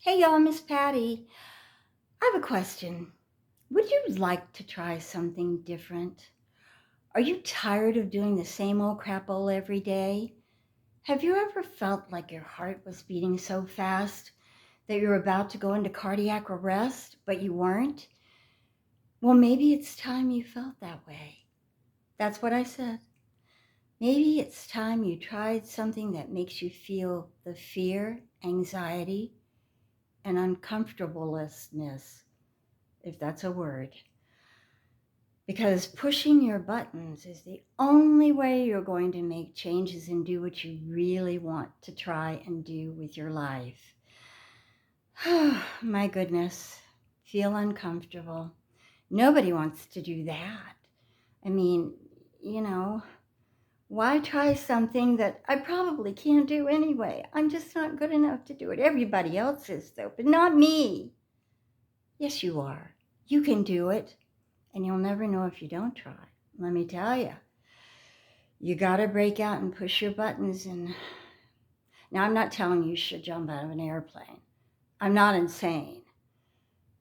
Hey y'all, Miss Patty. I have a question. Would you like to try something different? Are you tired of doing the same old crap all every day? Have you ever felt like your heart was beating so fast that you're about to go into cardiac arrest, but you weren't? Well, maybe it's time you felt that way. That's what I said. Maybe it's time you tried something that makes you feel the fear, anxiety, and uncomfortableness, if that's a word. Because pushing your buttons is the only way you're going to make changes and do what you really want to try and do with your life. My goodness, feel uncomfortable. Nobody wants to do that. I mean, you know, why try something that I probably can't do anyway? I'm just not good enough to do it. Everybody else is, though, but not me. Yes, you are. You can do it, and you'll never know if you don't try. Let me tell you. You got to break out and push your buttons. And now I'm not telling you should jump out of an airplane. I'm not insane.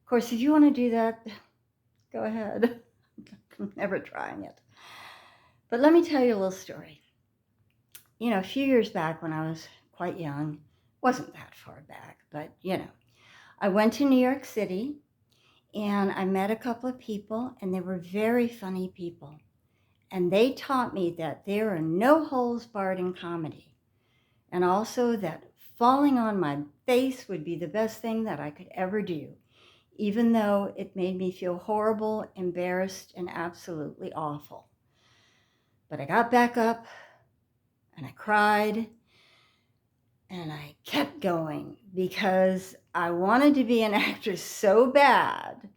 Of course, if you want to do that, go ahead. I'm never trying it. But let me tell you a little story. You know, a few years back when I was quite young, wasn't that far back, but I went to New York City and I met a couple of people, and they were very funny people. And they taught me that there are no holes barred in comedy. And also that falling on my face would be the best thing that I could ever do, even though it made me feel horrible, embarrassed, and absolutely awful. But I got back up and I cried and I kept going because I wanted to be an actress so bad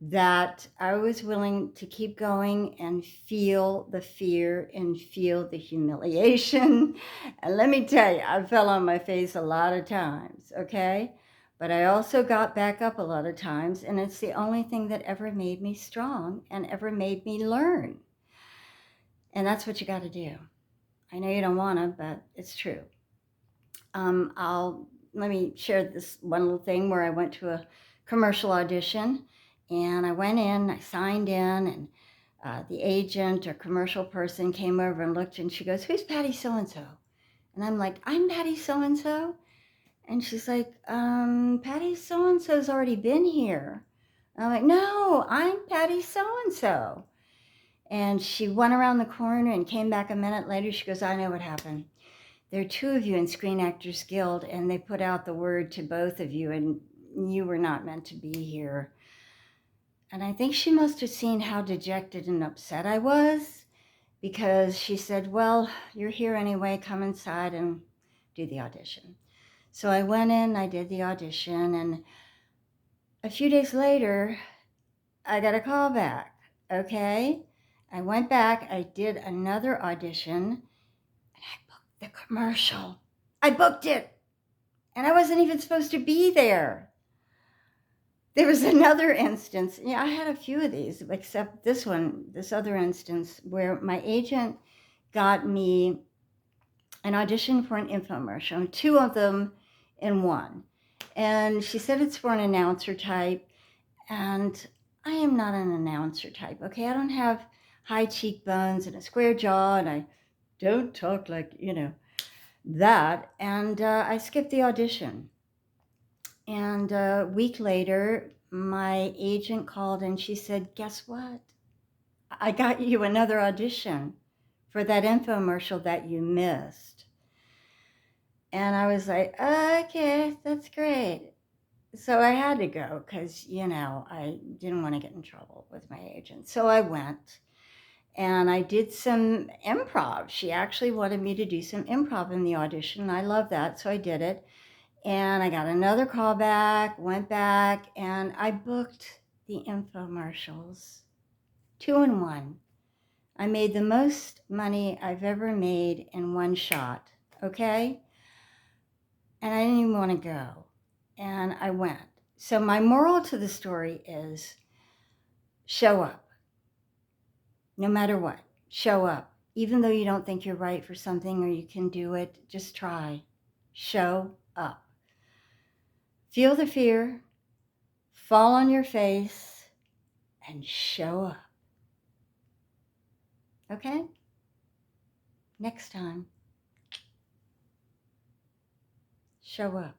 that I was willing to keep going and feel the fear and feel the humiliation. And let me tell you, I fell on my face a lot of times, okay? But I also got back up a lot of times, and it's the only thing that ever made me strong and ever made me learn. And that's what you got to do. I know you don't want to, but it's true. Let me share this one little thing where I went to a commercial audition, and I went in, I signed in, and the agent or commercial person came over and looked, and she goes, "Who's Patty so-and-so?" And I'm like, "I'm Patty so-and-so." And she's like, "Patty so-and-so's already been here." And I'm like, "No, I'm Patty so-and-so." And she went around the corner and came back a minute later. She goes, "I know what happened. There are two of you in Screen Actors Guild, and they put out the word to both of you, and you were not meant to be here." And I think she must have seen how dejected and upset I was, because she said, "Well, you're here anyway, come inside and do the audition." So I went in, I did the audition, and a few days later, I got a call back, okay? I went back, I did another audition, and I booked the commercial. I booked it, and I wasn't even supposed to be there. There was another instance, I had a few of these, except this one, this other instance, where my agent got me an audition for an infomercial, two of them in one. And she said it's for an announcer type, and I am not an announcer type, okay? I don't have high cheekbones and a square jaw, and I don't talk like, that. And I skipped the audition. And a week later, my agent called and she said, "Guess what? I got you another audition for that infomercial that you missed." And I was like, "Okay, that's great." So I had to go because, I didn't want to get in trouble with my agent. So I went and I did some improv. She actually wanted me to do some improv in the audition. I love that. So I did it. And I got another call back, went back, and I booked the infomercials, 2 in 1. I made the most money I've ever made in one shot, okay? And I didn't even want to go. And I went. So my moral to the story is show up. No matter what, show up. Even though you don't think you're right for something or you can do it, just try. Show up. Feel the fear, fall on your face, and show up. Okay? Next time, show up.